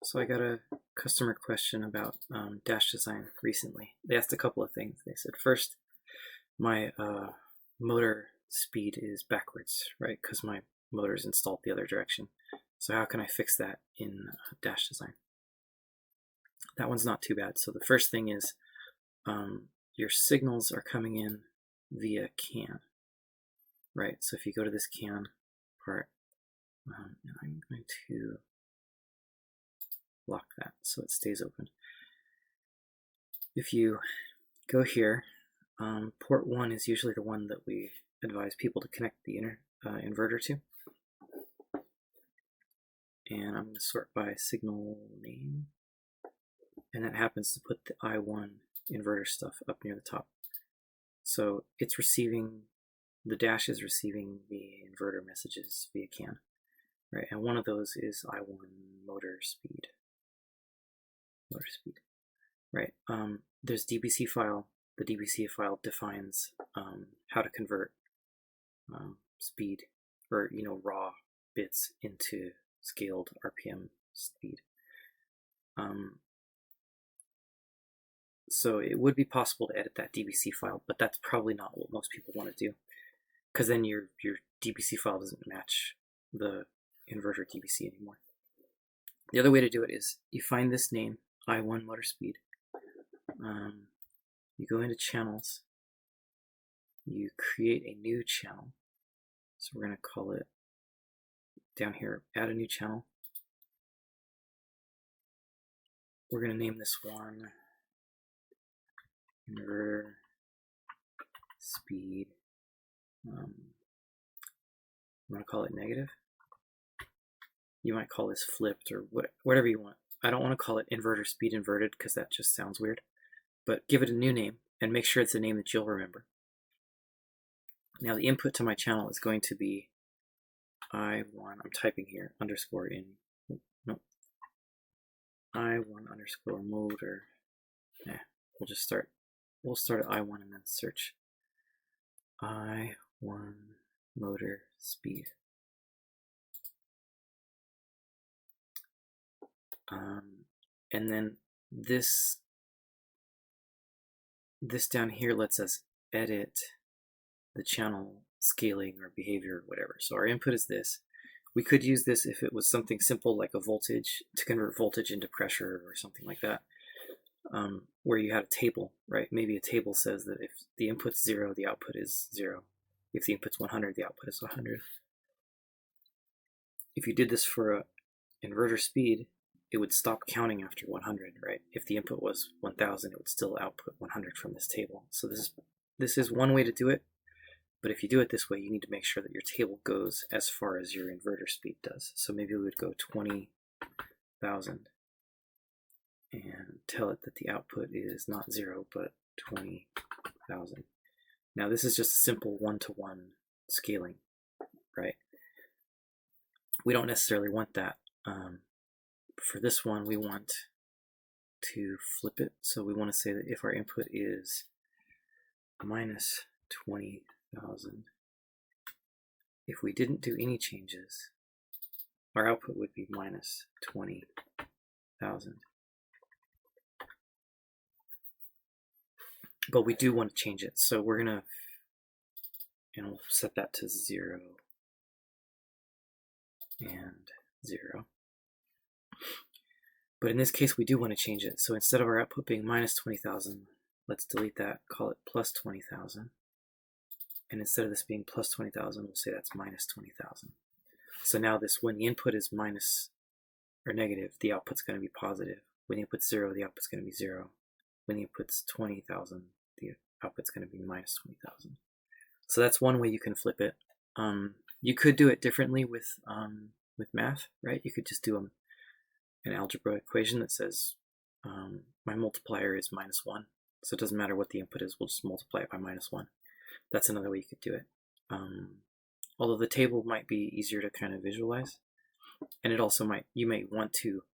So I got a customer question about DashDesign recently. They asked a couple of things. They said, first, my motor speed is backwards, right? Because my motor is installed the other direction. So how can I fix that in DashDesign? That one's not too bad. So the first thing is your signals are coming in via CAN, right? So if you go to this CAN part, and I'm going to lock that so it stays open. If you go here, port 1 is usually the one that we advise people to connect the inverter to. And I'm going to sort by signal name. And that happens to put the I1 inverter stuff up near the top. So it's receiving, the dash is receiving the inverter messages via CAN, right? And one of those is I1 motor speed. Right. There's DBC file. The DBC file defines how to convert speed, or raw bits into scaled RPM speed. So it would be possible to edit that DBC file, but that's probably not what most people want to do, because then your DBC file doesn't match the inverter DBC anymore. The other way to do it is you find this name, I1 motor speed. You go into channels, you create a new channel. So we're going to call it, down here, add a new channel. We're going to name this one Inverter Speed. I'm going to call it negative. You might call this flipped or whatever you want. I don't want to call it Inverter Speed Inverted because that just sounds weird. But give it a new name and make sure it's a name that you'll remember. Now the input to my channel is going to be I1, I'm typing here, underscore in, no, I1 underscore motor. We'll start at I1 and then search I1 motor speed. And then this down here lets us edit the channel scaling or behavior or whatever. So our input is this. We could use this if it was something simple like a voltage, to convert voltage into pressure or something like that, where you had a table, right? Maybe a table says that if the input's 0, the output is 0. If the input's 100, the output is 100. If you did this for a inverter speed, it would stop counting after 100, right? If the input was 1000, it would still output 100 from this table. So this is one way to do it, but if you do it this way, you need to make sure that your table goes as far as your inverter speed does. So maybe we would go 20,000 and tell it that the output is not 0, but 20,000. Now this is just a simple one-to-one scaling, right? We don't necessarily want that. For this one, we want to flip it. So we want to say that if our input is minus 20,000, if we didn't do any changes, our output would be minus 20,000. But we do want to change it. So we're going to, we'll set that to 0 and 0. But in this case, we do want to change it. So instead of our output being minus 20,000, let's delete that, call it plus 20,000. And instead of this being plus 20,000, we'll say that's minus 20,000. So now when the input is minus or negative, the output's going to be positive. When the input's 0, the output's going to be 0. When the input's 20,000, the output's going to be minus 20,000. So that's one way you can flip it. You could do it differently with math, right? You could just do an algebra equation that says my multiplier is minus 1. So it doesn't matter what the input is, we'll just multiply it by minus 1. That's another way you could do it. Although the table might be easier to kind of visualize, and it also you may want to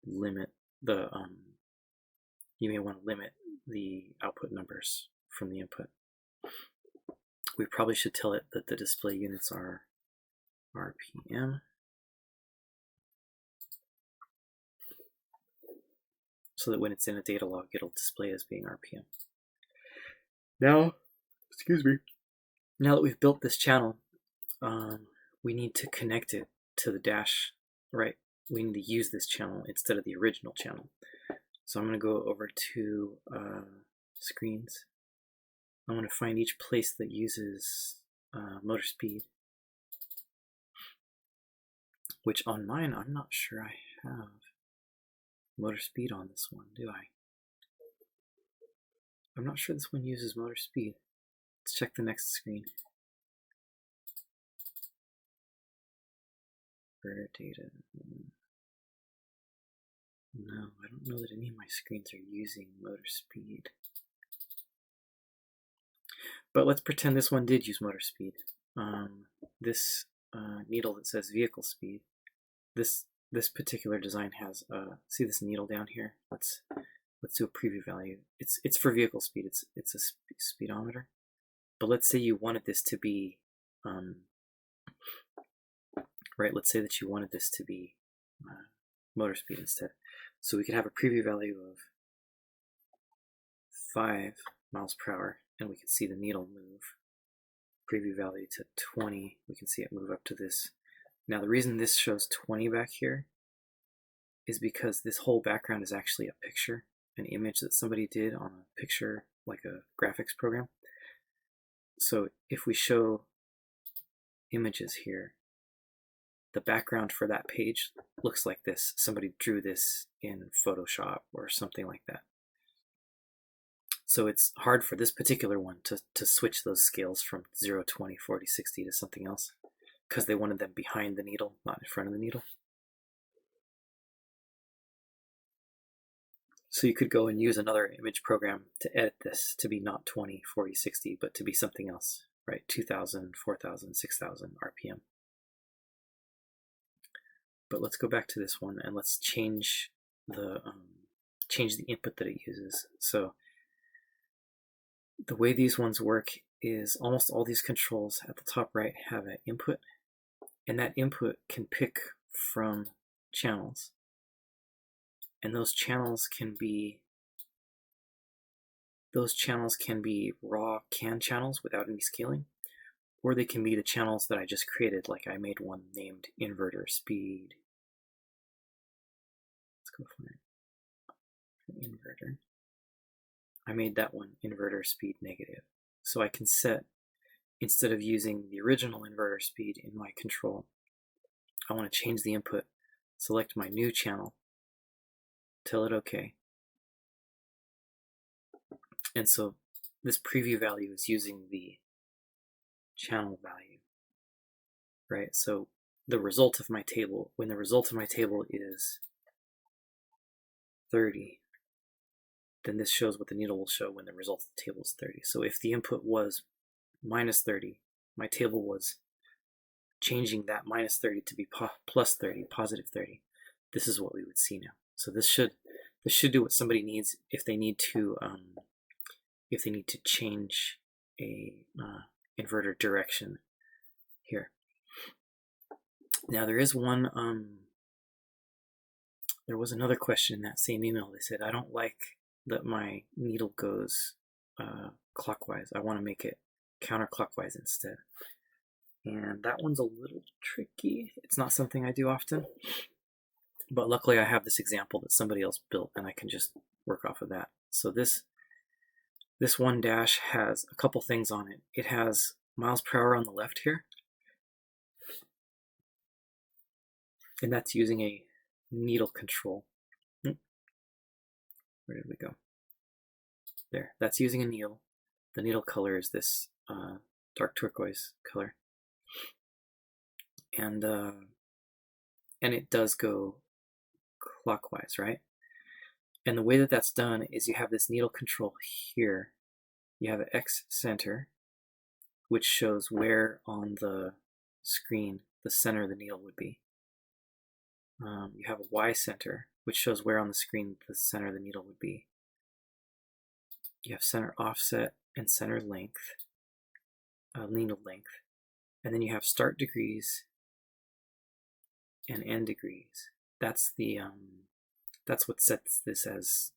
limit the output numbers from the input. We probably should tell it that the display units are RPM. so that when it's in a data log, it'll display as being RPM. Now, excuse me. Now that we've built this channel, we need to connect it to the dash, right? We need to use this channel instead of the original channel. So I'm going to go over to screens. I'm going to find each place that uses motor speed, which on mine, I'm not sure I have motor speed on this one, do I? I'm not sure this one uses motor speed. Let's check the next screen. Inverter data. No, I don't know that any of my screens are using motor speed. But let's pretend this one did use motor speed. This needle that says vehicle speed, this particular design has, see this needle down here? Let's do a preview value. It's for vehicle speed. It's a speedometer. But let's say you wanted this to be, right? Let's say that you wanted this to be motor speed instead. So we could have a preview value of 5 miles per hour, and we can see the needle move. Preview value to 20, we can see it move up to this. Now the reason this shows 20 back here is because this whole background is actually a picture, an image that somebody did on a picture, like a graphics program. So if we show images here, the background for that page looks like this. Somebody drew this in Photoshop or something like that. So it's hard for this particular one to switch those scales from 0, 20, 40, 60 to something else, because they wanted them behind the needle, not in front of the needle. So you could go and use another image program to edit this to be not 20, 40, 60, but to be something else, right? 2,000, 4,000, 6,000 RPM. But let's go back to this one and let's change the input that it uses. So the way these ones work is almost all these controls at the top right have an input, and that input can pick from channels. And those channels can be raw CAN channels without any scaling, or they can be the channels that I just created, like I made one named Inverter Speed. Let's go for an inverter. I made that one Inverter Speed negative. So I can set, instead of using the original inverter speed in my control, I want to change the input, select my new channel, tell it OK. And so this preview value is using the channel value, right? So the result of my table, when the result of my table is 30, then this shows what the needle will show when the result of the table is 30. So if the input was minus 30, my table was changing that minus 30 to be plus 30, positive 30. This is what we would see now. So this should do what somebody needs if they need to change a inverter direction here. Now there is one. There was another question in that same email. They said, I don't like that my needle goes clockwise. I want to make it counterclockwise instead. And that one's a little tricky. It's not something I do often. But luckily I have this example that somebody else built, and I can just work off of that. So this one dash has a couple things on it. It has miles per hour on the left here. And that's using a needle control. Where did we go? There, that's using a needle. The needle color is this dark turquoise color. And it does go clockwise, right? And the way that that's done is you have this needle control here. You have an X center, which shows where on the screen the center of the needle would be. You have a Y center, which shows where on the screen the center of the needle would be. You have center offset and center length, needle length. And then you have start degrees and end degrees. That's the that's what sets this as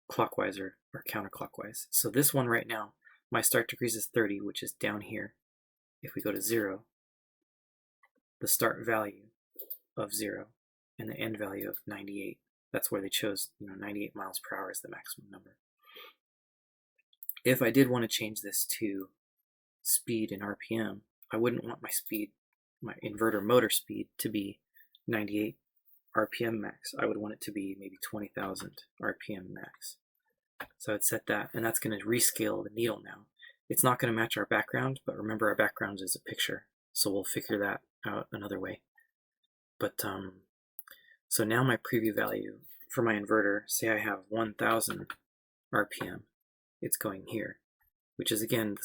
clockwise or counterclockwise. So this one right now, my start degrees is 30, which is down here. If we go to 0, the start value of 0 and the end value of 98, that's where they chose 98 miles per hour as the maximum number. If I did want to change this to speed in RPM, I wouldn't want my speed, my inverter motor speed, to be 98 RPM max. I would want it to be maybe 20,000 RPM max. So I'd set that, and that's going to rescale the needle now. It's not going to match our background, but remember our background is a picture, so we'll figure that out another way. But so now my preview value for my inverter, say I have 1,000 RPM, it's going here, which is again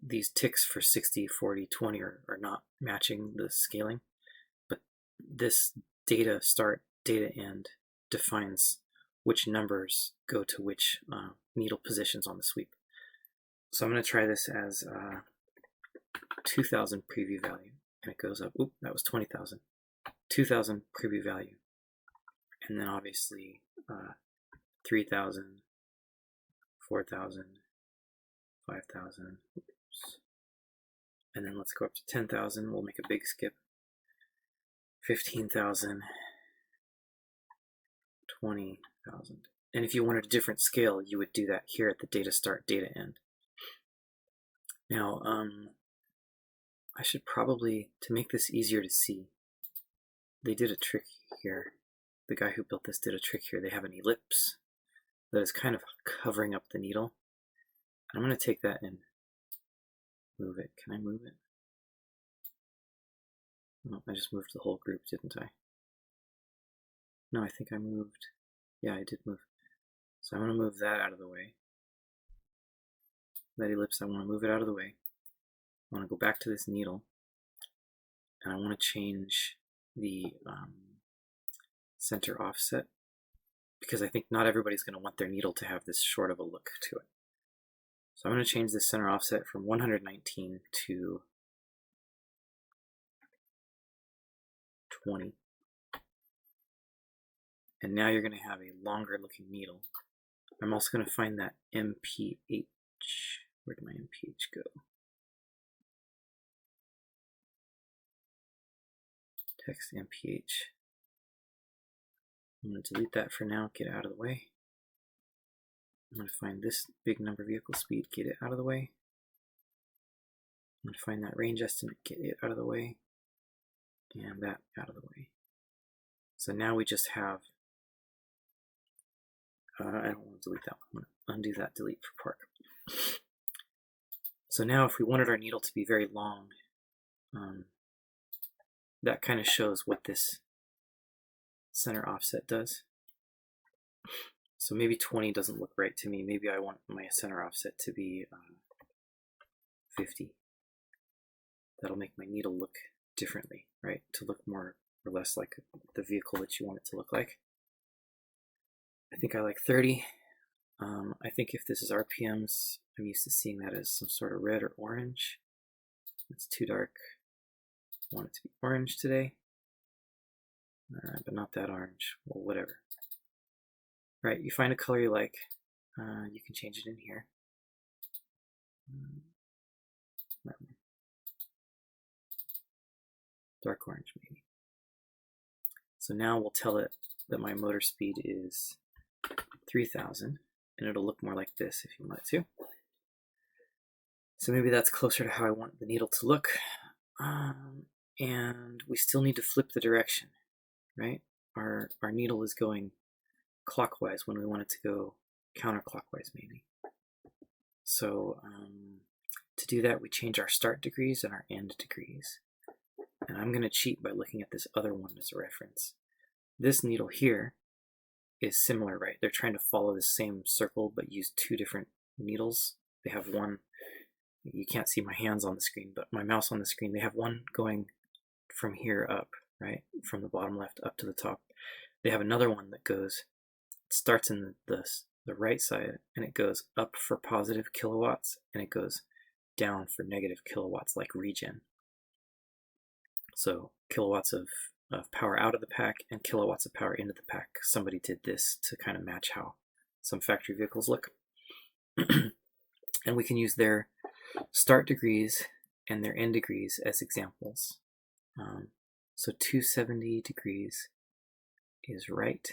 these ticks for 60, 40, 20 are not matching the scaling, but this data start, data end defines which numbers go to which needle positions on the sweep. So I'm going to try this as 2,000 preview value, and it goes up. Oop, that was 20,000. 2,000 preview value, and then obviously 3,000, 4,000, 5,000, and then let's go up to 10,000. We'll make a big skip. 15,000, 20,000. And if you wanted a different scale, you would do that here at the data start, data end. Now, I should probably, to make this easier to see, they did a trick here. The guy who built this did a trick here. They have an ellipse that is kind of covering up the needle. I'm going to take that and move it. Can I move it? No, I just moved the whole group, didn't I? No, I think I moved. Yeah, I did move. So I'm going to move that out of the way. That ellipse, I want to move it out of the way. I want to go back to this needle, and I want to change the center offset, because I think not everybody's going to want their needle to have this short of a look to it. So I'm going to change the center offset from 119 to 20. And now you're going to have a longer looking needle. I'm also going to find that MPH. Where did my MPH go? Text MPH. I'm going to delete that for now, get it out of the way. I'm going to find this big number vehicle speed, get it out of the way. I'm going to find that range estimate, get it out of the way, and that out of the way. So now we just have, I don't want to delete that one. I'm going to undo that delete for Park. So now if we wanted our needle to be very long, that kind of shows what this center offset does. So maybe 20 doesn't look right to me. Maybe I want my center offset to be 50. That'll make my needle look differently, right? To look more or less like the vehicle that you want it to look like. I think I like 30. I think if this is RPMs, I'm used to seeing that as some sort of red or orange. It's too dark. I want it to be orange today, but not that orange. Well, whatever. Right, you find a color you like, you can change it in here. Dark orange maybe. So now we'll tell it that my motor speed is 3,000, and it'll look more like this if you want it to. So maybe that's closer to how I want the needle to look. And we still need to flip the direction, right? Our needle is going clockwise when we want it to go counterclockwise maybe. So to do that, we change our start degrees and our end degrees. And I'm going to cheat by looking at this other one as a reference. This needle here is similar, right? They're trying to follow the same circle but use two different needles. They have one, you can't see my hands on the screen, but my mouse on the screen, they have one going from here up, right? From the bottom left up to the top. They have another one that goes, it starts in the right side, and it goes up for positive kilowatts, and it goes down for negative kilowatts, like regen. So kilowatts of of power out of the pack and kilowatts of power into the pack. Somebody did this to kind of match how some factory vehicles look. And we can use their start degrees and their end degrees as examples. So 270 degrees is right,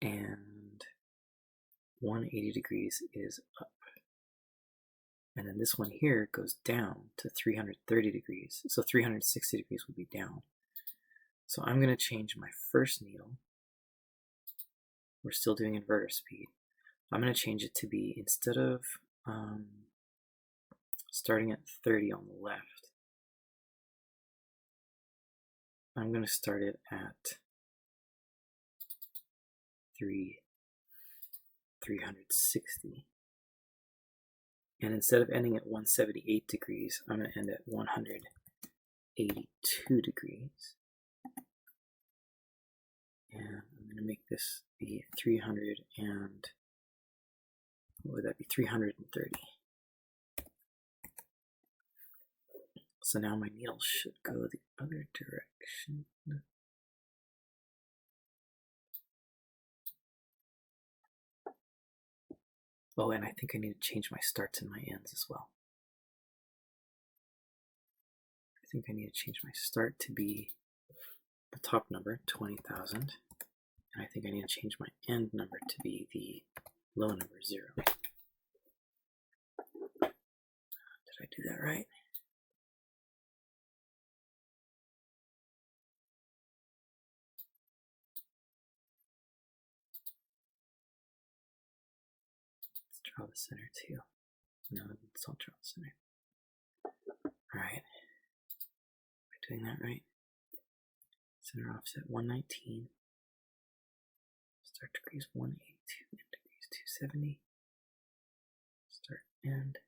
and 180 degrees is up. And then this one here goes down to 330 degrees. So 360 degrees would be down. So I'm going to change my first needle. We're still doing inverter speed. I'm going to change it to be, instead of starting at 30 on the left, I'm going to start it at 360. And instead of ending at 178 degrees, I'm going to end at 182 degrees. And I'm going to make this be 300 and, what would that be, 330. So now my needle should go the other direction. Oh, and I think I need to change my starts and my ends as well. I think I need to change my start to be the top number, 20,000. And I think I need to change my end number to be the low number, 0. Did I do that right? Draw the center too. No, let's not draw the center. Alright. Am I doing that right? Center offset 119. Start degrees 182. End degrees 270. Start end.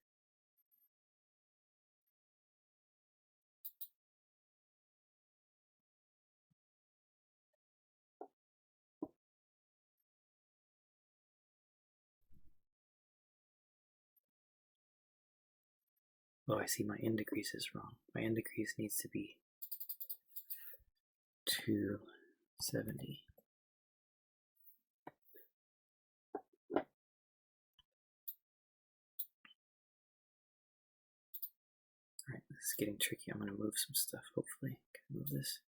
Oh, I see my end degrees is wrong. My end degrees needs to be 270. Alright, this is getting tricky. I'm going to move some stuff, hopefully. Can I move this?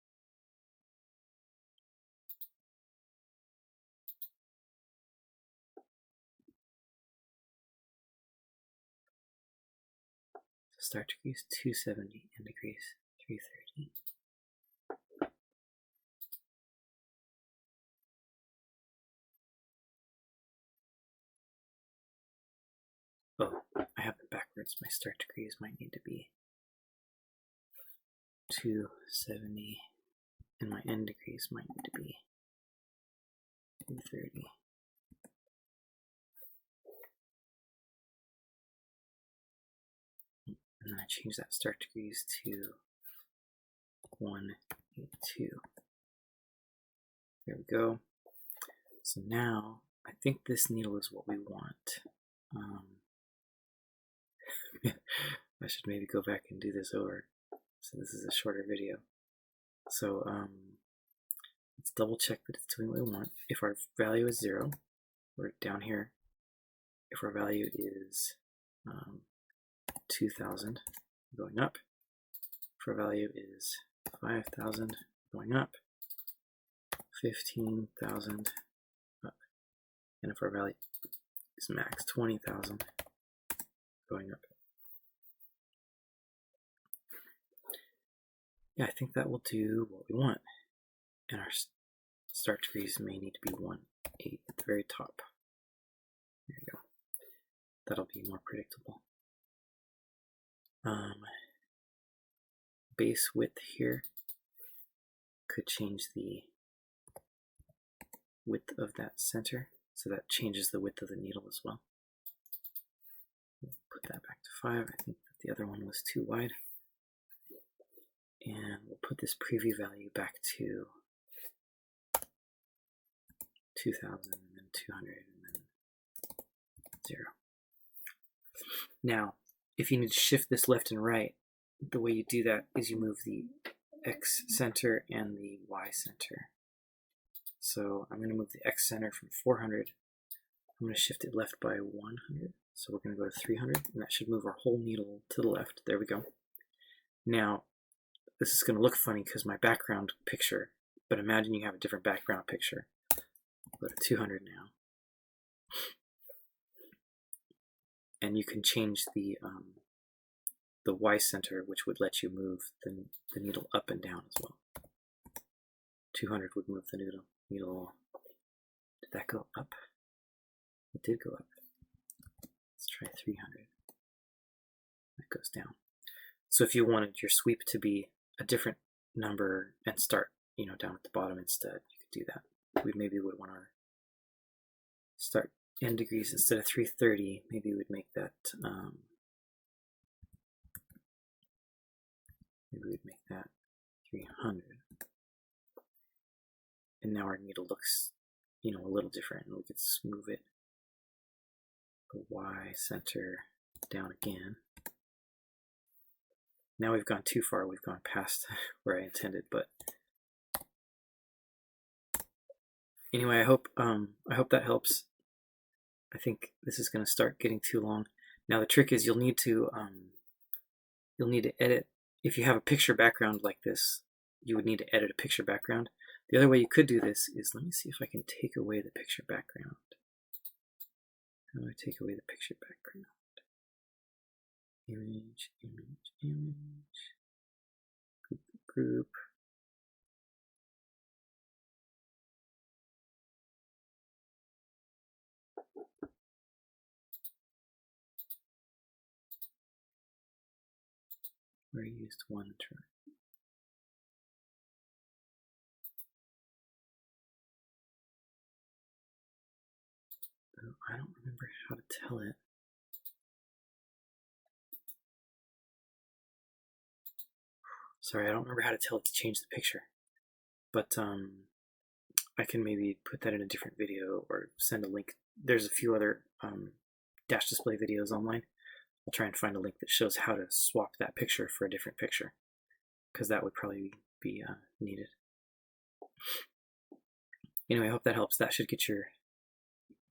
Start degrees 270, end degrees 330. Oh, I have it backwards. My start degrees might need to be 270, and my end degrees might need to be 330. And then I change that start degrees to 182. There we go. So now, I think this needle is what we want. I should maybe go back and do this over. So this is a shorter video. So let's double check that it's doing what we want. If our value is 0, we're down here. If our value is 2,000, going up. If our value is 5,000, going up. 15,000, up. And if our value is max 20,000, going up. Yeah, I think that will do what we want. And our start degrees may need to be 1.8 at the very top. There you go. That'll be more predictable. Base width here could change the width of that center, so that changes the width of the needle as well. We'll put that back to 5. I think that the other one was too wide. And we'll put this preview value back to 2,000, and then 200, and then 0. Now, if you need to shift this left and right, the way you do that is you move the X center and the Y center. So I'm going to move the X center from 400. I'm going to shift it left by 100. So we're going to go to 300, and that should move our whole needle to the left. There we go. Now, this is going to look funny because my background picture, but imagine you have a different background picture. Go to 200 now. And you can change the Y center, which would let you move the needle up and down as well. 200 would move the needle. Did that go up? It did go up. Let's try 300. That goes down. So if you wanted your sweep to be a different number and start, down at the bottom instead, you could do that. We maybe would want to start n degrees instead of 330. Maybe we'd make that. Maybe we'd make that 300. And now our needle looks, a little different, and we could smooth it. The Y center down again. Now we've gone too far. We've gone past where I intended, but anyway, I hope that helps. I think this is going to start getting too long. Now the trick is you'll need to edit. If you have a picture background like this, you would need to edit a picture background. The other way you could do this is, let me see if I can take away the picture background. How do I take away the picture background? Image, image, image, group. Where I used one term. Oh, I don't remember how to tell it. Sorry, I don't remember how to tell it to change the picture. But I can maybe put that in a different video or send a link. There's a few other Dash Display videos online. I'll try and find a link that shows how to swap that picture for a different picture, because that would probably be needed. Anyway, I hope that helps. That should get your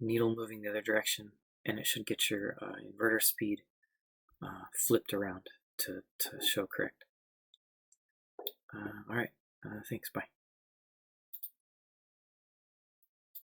needle moving the other direction, and it should get your inverter speed flipped around to show correct. All right, thanks, bye.